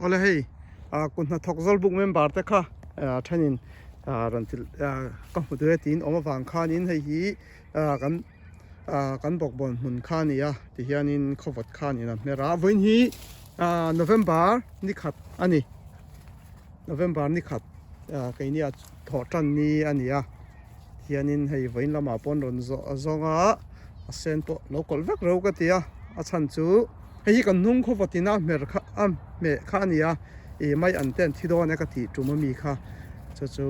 ole hei kun na thok zol buk member te kha thanin ran til ka mu de tin oma wang khan in hei hi kan bok bon mun khan ya ti hianin khowat khan in mera voin hi November ni khat ani November ni khat cái này thọ trần ni anh ya hianin hei voin lama pon ron zonga sen po local vek ro ka tia a chan chu hei kan nung kho vatina mer kha me kha ania e mai an ten thido na ka thi tuma mi kha chu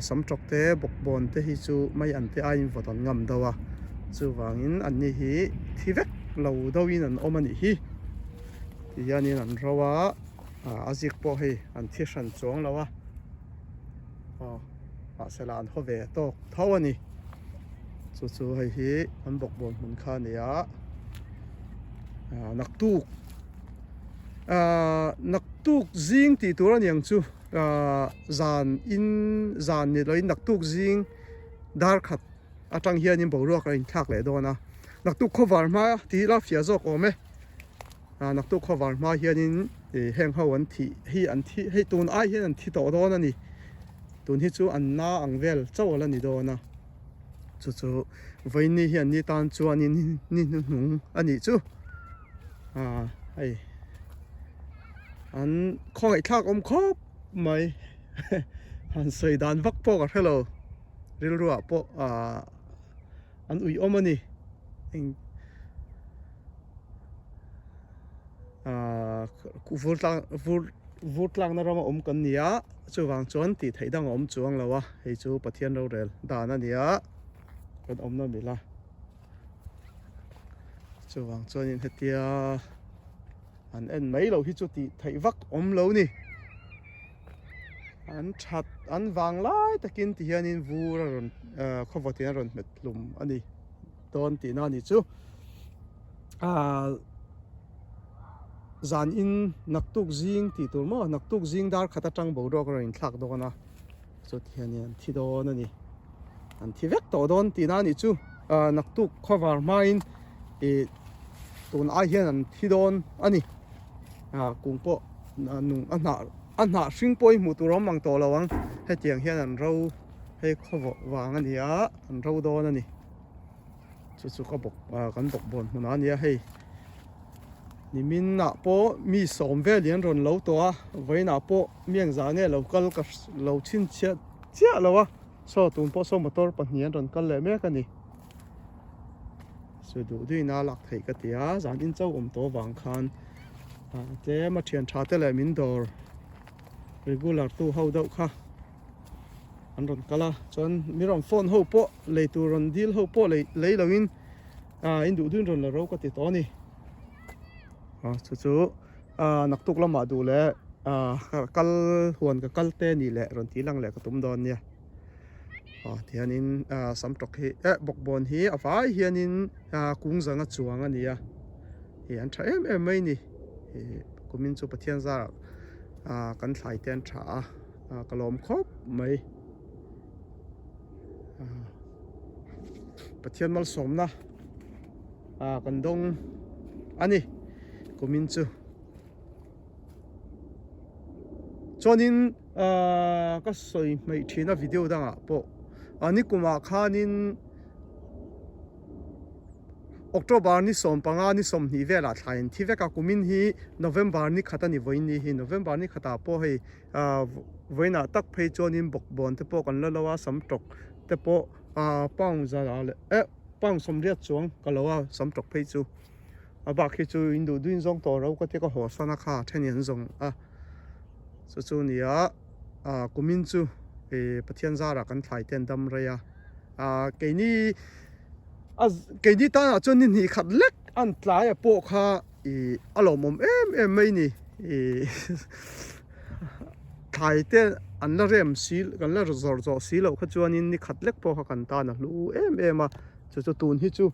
sam tok te bok bon te hi chu mai an te a in voton ngam dawa chu wangin an ni hi thi vek lo dawin an omani hi hianin an rawa azik po hei an thi san chong lawa sẽ là anh họ về to thâu anh chú hay hi anh bọc bồn mình khá này nặc tuк riêng thì tôi là những chú dàn này lấy nặc tuк riêng dar khát trong hiện những bảo ruộng anh thác lại đó na nặc tuк cover mà thì là phía dọc ôm ấy nặc tuk cover mà hiện những hàng hậu anh thì hi anh thì hay tuần ai hiện anh thì đó đó nè tuần hi chu an na ang vel chaw la ni do na chu vai ni hian ni tan chu an ni nung ani chu ai an khong ai thak khop mai han sei dan vak po ka hello ril ruwa po an ui omani ku vurt lang na rama kan nia chu wang chuan ti thei dang chuang lawa hei chu pathian ro rel dan ania kan na mi la chu wang chuan in hetia an en mai lo hi chu ti thei vak lo ni an that an wang lai takin ti hianin vu ron khovatin ron met lum ani don ti na ni chu zan in naktuk zing ti tur mo naktuk zing dar khata tang bo ro in thak do na chu thianian thi do na ni an thi vek to don ti na ni chu naktuk cover main e tun a hian an thi don ani kung po nung anna hring poi mu turam mang to lawang he tiang hian an ro he khowa wang ani an ro do na ni chu ka bok kan bok bon mun ania hei ni min na po mi som ve lian ron lo to voi na po miang za ne local ka lo chin chia lawa so tun po so motor pa hian ron kal le me ka ni so du na lak thei ka tia zan in chau to wang khan te ma thian tha te le min dor regular tu ho deuh kha an ron kala chon mi ron phone ho po le tu ron deal ho po le lawin in du ron la ro ka ti to ni chú nặc tục lắm mà đủ lẽ kal huan cái kal te ni lẽ rồi tí lăng lẽ cái tụm đòn nha thì anh in sắm trọc hi bọc bồn hi phải hiền in cũng rằng chuang anh nha thì anh thấy em mấy nè cũng mình chụp thiên ra cần phải tiền trả cái lom khóc mấy thiên mal som na cần đông anh đi mình chú cho nên các soi mấy thiên video đang bộ anh cũng mà khán in October ni som panga ni som ni ve la thain thi ve ka kumin hi November ni khata ni voin ni hi November ni khata po hei voina tak phei chonin bok bon te po kan lawa sam tok te po pang za la pang som riat chuang ka lawa sam tok phei chu ba khi chu indu duin zong to ro ka te ka ho sana kha thenian zong chu ni kumin chu pathian zara kan thlai ten dam reya ke ni ta na chon ni khat lek an tlai po kha alomom em mai ni thai te an la rem sil kan la zor zo sil lo kha chuan in ni khat lek po kha kan ta na lu em chu tun hi chu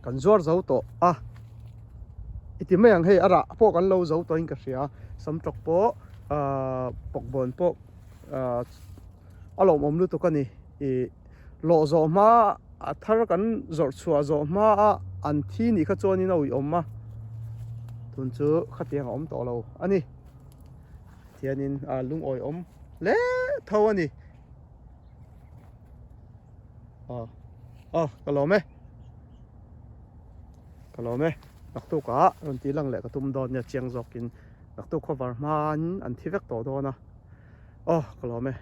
kan zor zo to iti mai ang hei ara po kan lo zo to in ka ria sam tok po pok bon po alomom lu to ka ni lo zo ma thar kan zor chua zo ma an thi ni kha choni no i om ma tun chu khatiang om to lo ani thianin lung oi om le tho ani kalome nak tu ka ron ti lang le ka tum don nya chiang zokin nak tu cover man an thi vek to do na kalome